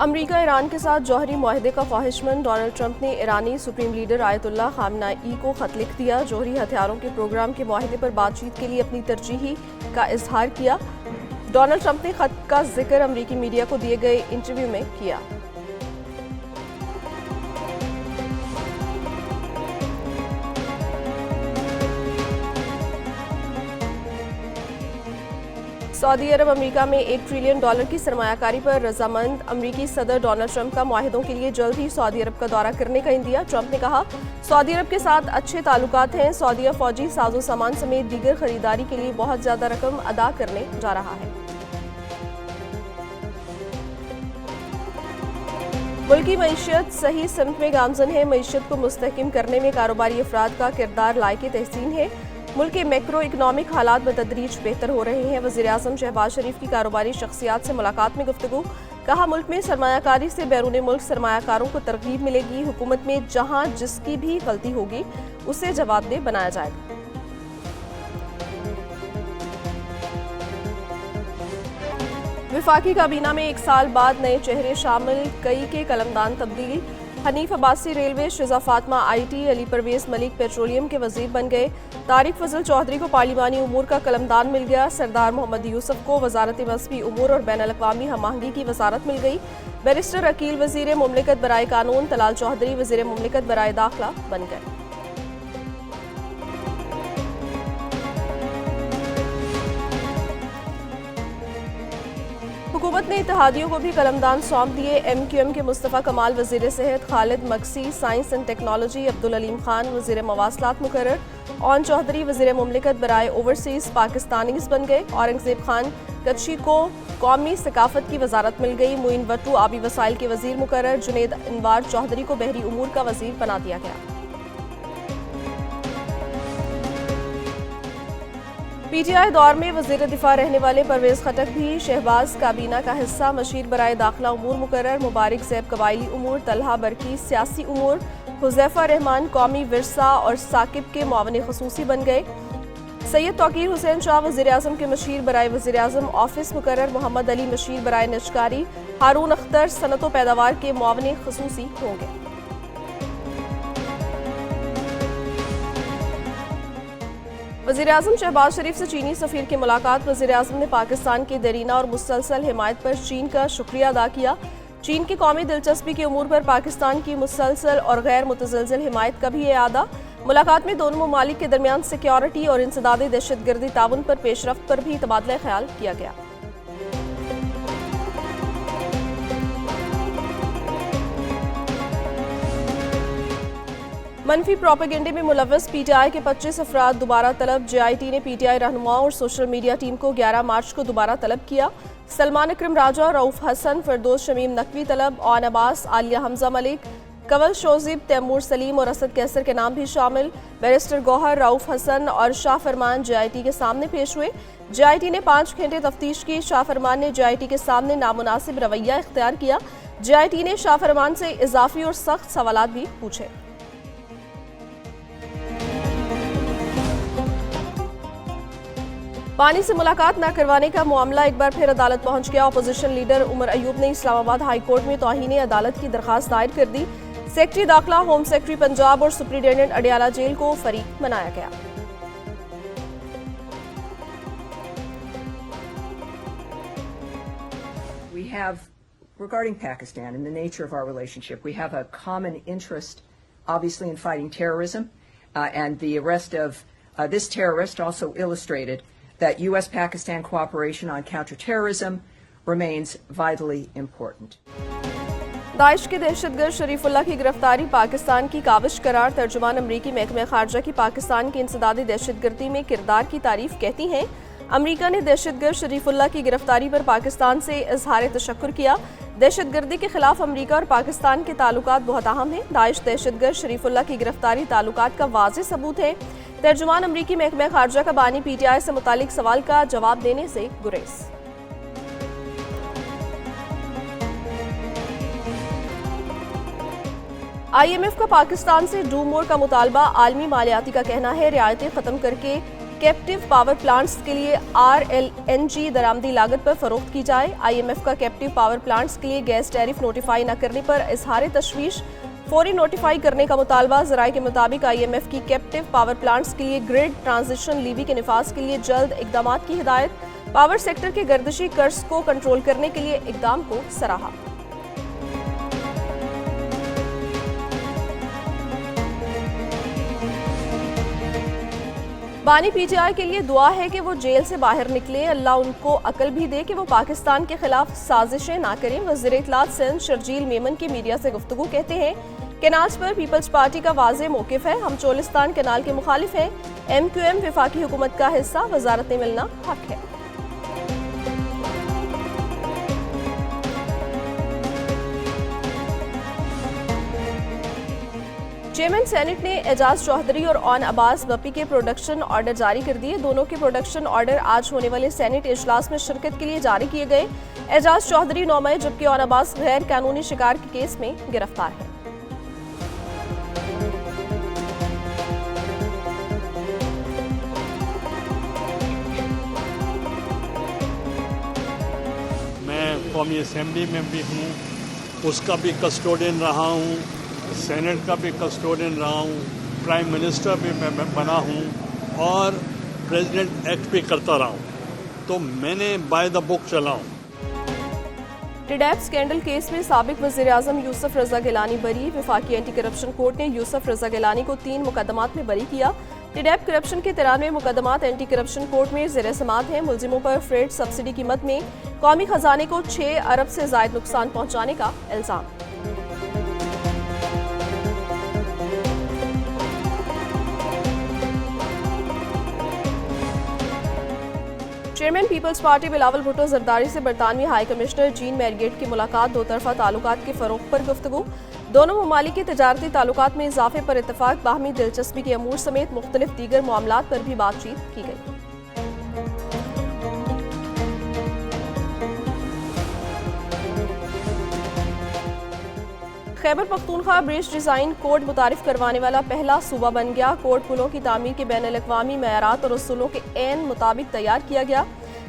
अमरीका Iran के साथ जौहरी मुआहदे का ख्वाहिशमंद डोनाल्ड ट्रंप ने ईरानी सुप्रीम लीडर आयतुल्लाह खामनाई को खत लिख दिया। जौहरी हथियारों के प्रोग्राम के मुआहदे पर बातचीत के लिए अपनी तरजीह का इजहार किया। डोनाल्ड ट्रंप ने खत का जिक्र अमरीकी मीडिया को दिए गए इंटरव्यू में किया। सऊदी अरब अमेरिका में $1 ट्रिलियन की सरमायाकारी पर रजामंद। अमरीकी सदर डोनाल्ड ट्रंप का मुआहिदों के लिए जल्द ही सऊदी अरब का दौरा करने का इंदिया। ट्रंप ने कहा, सऊदी अरब के साथ अच्छे ताल्लुकात हैं। सऊदीया फौजी साजो सामान समेत दीगर खरीदारी के लिए बहुत ज्यादा रकम अदा करने जा रहा है। मुल्की मईशत सही सिमत में गामजन है। मईशत को मुस्तहकम करने में कारोबारी अफराद का किरदार लायक तहसीन है। मुल्क के मैक्रो इकनॉमिक हालात बतदरीज बेहतर हो रहे हैं। वज़ीर-ए-आज़म शहबाज शरीफ की कारोबारी शख्सियात से मुलाकात में गुफ्तगू। कहा, मुल्क में सरमायाकारी से बैरून मुल्क सरमायाकारों को तरगीब मिलेगी। हुकूमत में जहां जिसकी भी गलती होगी उसे जवाबदेह बनाया जाएगा। विफाकी काबीना में 1 साल बाद नए चेहरे शामिल, कई के कलमदान तब्दील। Hanif Abbasi railway, Shiza Fatima IT, Ali Parvez Malik petroleum के वजीर बन गए। तारिक फजल चौधरी को पार्लिमानी उमूर का कलमदान मिल गया। सरदार मोहम्मद यूसुफ को वजारत मजहबी उमूर और बैन अल-अक़वामी हम-आहंगी की वजारत मिल गई। बैरिस्टर अकील वजीर मुमलिकत बराए कानून, तलाल चौधरी वजीर मुमलिकत बराए दाखिला बन गए। हुकूमत ने इत्तेहादियों को भी कलमदान सौंप दिए। MQM के मुस्तफ़ा कमाल वजीर सेहत, Khalid Maksi science and technology, Abdul Aleem Khan वजीर मवासलात मुकर्रर, ओन चौधरी वजीर मुमलिकत बराए ओवरसीज पाकिस्तानीज बन गए। औरंगजेब खान कच्ची को कौमी सकाफत की वजारत मिल गई। मुइन वट्टू आबी वसाइल के वजीर मुकर्रर। जुनेद अनवार चौधरी को बहरी उमूर का वजीर बना दिया गया। PTI दौर में वजीर दिफा रहने वाले परवेज खटक भी शहबाज काबीना का हिस्सा। मशीर बराए दाखिला उमूर मुकर्रर। मुबारिक ज़ैब कबायली उमूर, तलहा बरकी सियासी उमूर, हुज़ैफा रहमान कौमी विरसा और साकिब के मुआवन खसूसी बन गए। सैयद तौकीर हुसैन शाह वज़ीर-ए-आज़म के मशीर बराए वज़ीर-ए-आज़म ऑफिस मुकर्रर। मोहम्मद अली मशीर बराए निजकारी। हारून अख्तर सनत व पैदावार के मुआवन खसूसी होंगे। वज़ीर-ए-आज़म शहबाज शरीफ से चीनी सफ़ीर की मुलाकात। वज़ीर-ए-आज़म ने पाकिस्तान की देरीना और मुसलसल हिमायत पर चीन का शुक्रिया अदा किया। चीन की कौमी दिलचस्पी के उमूर पर पाकिस्तान की मुसलसल और गैर मुतज़लज़ल हिमायत का भी इरादा। मुलाकात में दोनों ममालिक के दरमियान सिक्योरिटी और इंसदादी दहशतगर्दी ताउन पर पेशरफ्त पर भी तबादला ख्याल किया गया। मनफी प्रोपेगेंडे में मुलव्वस PTI के 25 अफराद दोबारा तलब। JIT ने PTI रहनुमाओं और सोशल मीडिया टीम को 11 मार्च को दोबारा तलब किया। सलमान अकरम राजा, रऊफ हसन, फरदोस शमीम नकवी तलब। ओन अब्बास, आलिया हमजा मलिक, कवल शोजिब, तैमूर सलीम और असद कैसर के नाम भी शामिल। बैरिस्टर गौहर, रऊफ हसन और शाह फरमान JIT के सामने पेश हुए। JIT ने 5 घंटे तफ्तीश की। शाह फरमान ने JIT के सामने नामुनासिब रवैया इख्तियार किया। JIT ने शाह फरमान से इजाफी और सख्त सवालात भी पूछे। पानी से मुलाकात न करवाने का मामला एक बार फिर अदालत पहुंच गया। अपोजिशन लीडर उमर अयूब ने इस्लामाबाद हाई कोर्ट में तौहीन अदालत की दरखास्त दायर कर दी। सेक्रेटरी दाखिला, होम सेक्रेटरी पंजाब और सुप्रिंटेंडेंट अडियाला जेल को फरीक बनाया गया। We have, regarding Pakistan and the nature of our relationship, we have a common interest, obviously, in fighting terrorism, and the arrest of this terrorist also illustrated that U.S.-Pakistan cooperation on counterterrorism remains vitally important. Daesh के दहशतगर्द शरीफुल्लाह की गिरफ्तारी पाकिस्तान की काविश करार। तर्जुमान अमरीकी महकमे खारजा की पाकिस्तान की इंसदादी दहशतगर्दी में किरदार की तारीफ कहती हैं। अमरीका ने दहशतगर्द शरीफुल्लाह की गिरफ्तारी पर पाकिस्तान से इजहार तशक्कुर किया। दहशतगर्दी के खिलाफ अमरीका और पाकिस्तान के ताल्लुकात बहुत अहम हैं। दाइश दहशतगर्द शरीफुल्लाह की गिरफ्तारी ताल्लुकात का वाज़ेह सबूत है। तर्जुमान अमरीकी महकमा खारजा का बानी PTI से मुतालिक सवाल का जवाब देने से गुरेज। IMF का पाकिस्तान से डू मोर का मुतालबा। आलमी मालियाती का कहना है रियायतें खत्म करके कैप्टिव पावर प्लांट्स के लिए RLNG दरामदी लागत पर फरोख्त की जाए। IMF का कैप्टिव पावर प्लांट्स के लिए गैस टैरिफ नोटिफाई न करने पर इजहार तशवीश, फौरी नोटिफाई करने का मुतालबा। ज़राए के मुताबिक IMF की कैप्टिव पावर प्लांट्स के लिए ग्रिड ट्रांजिशन लीवी के निफाज के लिए जल्द इकदाम की हिदायत। पावर सेक्टर के गर्दिशी कर्ज को कंट्रोल करने के लिए इकदाम को सराहा। बानी PTI के लिए दुआ है कि वो जेल से बाहर निकले, अल्लाह उनको अकल भी दे कि वो पाकिस्तान के खिलाफ साजिशें ना करें। वज़ीर इत्तलात सिंध शर्जील मेमन की मीडिया से गुफ्तगू कहते हैं, कैनाल्स पर पीपल्स पार्टी का वाज़ेह मौक़िफ़ है, हम चोलिस्तान कैनाल के मुखालिफ हैं। MQM विफाकी हुकूमत का हिस्सा, वजारत में मिलना हक है। चेयरमैन सेनेट ने एजाज चौधरी और ऑन अब्बास बपी के प्रोडक्शन ऑर्डर जारी कर दिए। दोनों के प्रोडक्शन ऑर्डर आज होने वाले सेनेट इजलास में शिरकत के लिए जारी किए गए। एजाज चौधरी 9 मई जबकि ऑन अब्बास गैर कानूनी शिकार के केस में गिरफ्तार है। मैं कौमी असम्बली में भी हूँ, उसका भी कस्टोडियन रहा हूँ, सेनेट का भी कस्टोडियन रहा हूँ, प्राइम मिनिस्टर भी मैं बना हूँ और प्रेसिडेंट एक्ट भी करता रहा हूँ, तो मैंने बाय द बुक चला हूँ। टिडैप स्कैंडल केस में साबिक वज़ीर आज़म यूसुफ रज़ा गिलानी बरी। वफाकी एंटी करप्शन कोर्ट ने यूसुफ रज़ा गिलानी को 3 मुकदमात में बरी किया। टिडैप करप्शन के 93 मुकदमात एंटी करप्शन कोर्ट में ज़ेर समाअत हैं। मुलजिमों पर फ्रेट सब्सिडी की मद में कौमी खजाने को 6 अरब से ज़ायद नुकसान पहुँचाने का इल्ज़ाम। Chairman peoples party Bilawal Bhutto Zardari से बरतानवी हाई कमिश्नर जीन मैरीगेट की मुलाकात। दो तरफा ताल्लुकात के फ़रोग़ पर गुफ्तगू। दोनों ममालिक के तजारती ताल्लुकात में इजाफे पर इत्तफाक। बाहमी दिलचस्पी के अमूर समेत मुख्तलिफ दीगर मामलात पर भी बातचीत की गई। Khyber Pakhtunkhwa bridge design code मुतारिफ करवाने वाला पहला सूबा बन गया। कोड पुलों की तामीर के बैनुल-अक़वामी मयारात और उसूलों के ऐन मुताबिक तैयार किया गया।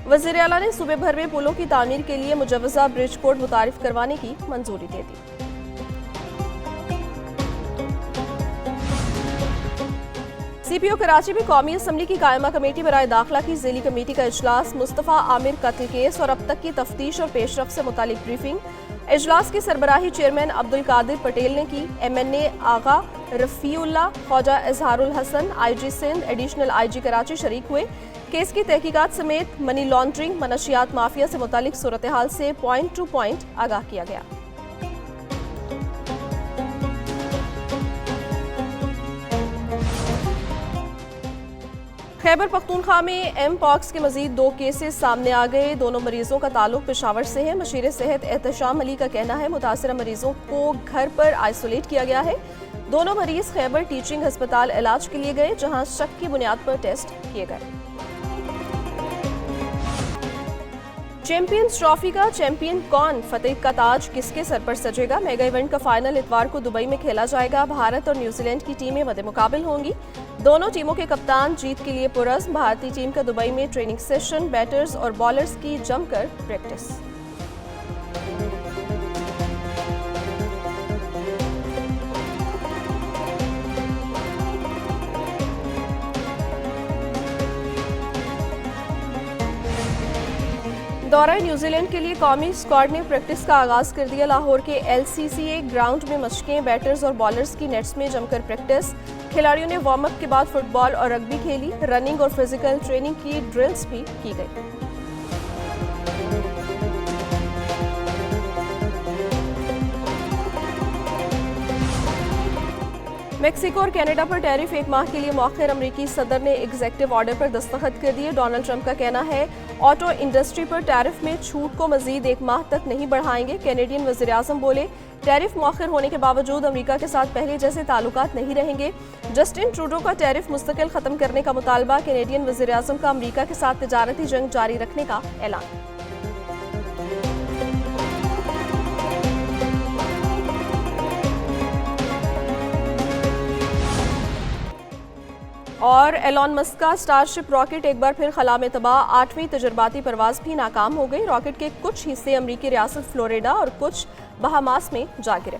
वज़ीर आला ने सूबे भर में पुलों की तामीर के लिए मुजव्वज़ा ब्रिज कोड मुतारिफ करवाने की मंजूरी दे दी। CPO कराची में कौमी असम्बली की कायमा कमेटी बराए दाखिला की ज़ेली कमेटी का इजलास। मुस्तफ़ा आमिर कत्ल केस और अब तक की तफ्तीश और पेशरफ से मुतालिक ब्रीफिंग। इजलास की सरबराही चेयरमैन अब्दुल कादिर पटेल ने की। MNA Agha Rafiullah, Khawaja Izharul Hasan, IG Sindh, additional IG Karachi शरीक हुए। केस की तहकीकात समेत मनी लॉन्ड्रिंग, मनशियात माफिया से मुतालिक सूरत हाल से पॉइंट टू पॉइंट आगाह किया गया। खैबर पख्तूनख्वा में M-Pox के मजीद 2 केसेस सामने आ गए। दोनों मरीजों का ताल्लुक पेशावर से है। मशीर सेहत एहतशाम अली का कहना है मुतासरा मरीजों को घर पर आइसोलेट किया गया है। दोनों मरीज खैबर टीचिंग अस्पताल इलाज के लिए गए, जहां शक की बुनियाद पर टेस्ट किए गए। चैंपियंस ट्रॉफी का चैंपियन कौन, फतेह का ताज किसके सर पर सजेगा? मेगा इवेंट का फाइनल इतवार को दुबई में खेला जाएगा। भारत और न्यूजीलैंड की टीमें मद्दे मुकाबिल होंगी। दोनों टीमों के कप्तान जीत के लिए पुरज़्म। भारतीय टीम का दुबई में ट्रेनिंग सेशन, बैटर्स और बॉलर्स की जमकर प्रैक्टिस। दौरा न्यूजीलैंड के लिए कौमी स्क्वाड ने प्रैक्टिस का आगाज कर दिया। लाहौर के LCCA ग्राउंड में मशकें, बैटर्स और बॉलर्स की नेट्स में जमकर प्रैक्टिस। खिलाड़ियों ने वार्म अप के बाद फुटबॉल और रग्बी खेली। रनिंग और फिजिकल ट्रेनिंग की ड्रिल्स भी की गई। मेक्सिको और कनाडा पर टैरिफ 1 माह के लिए मौखर। अमरीकी सदर ने एग्जेक्टिव ऑर्डर पर दस्तखत कर दिए। डोनाल्ड ट्रंप का कहना है ऑटो इंडस्ट्री पर टैरिफ में छूट को मजीद 1 माह तक नहीं बढ़ाएंगे। कैनेडियन वज़ीर आज़म बोले टैरिफ मौखर होने के बावजूद अमरीका के साथ पहले जैसे ताल्लुकात नहीं रहेंगे। जस्टिन ट्रूडो का टैरिफ मुस्तकिल खत्म करने का मुतालबा। कैनेडियन वज़ीर आज़म का अमरीका के साथ तिजारती जंग जारी रखने का ऐलान। और एलॉन मस्क का स्टारशिप रॉकेट एक बार फिर खला में तबाह। 8वीं तजर्बाती परवाज भी नाकाम हो गई। रॉकेट के कुछ हिस्से अमरीकी रियासत फ्लोरिडा और कुछ बहामास में जा गिरे।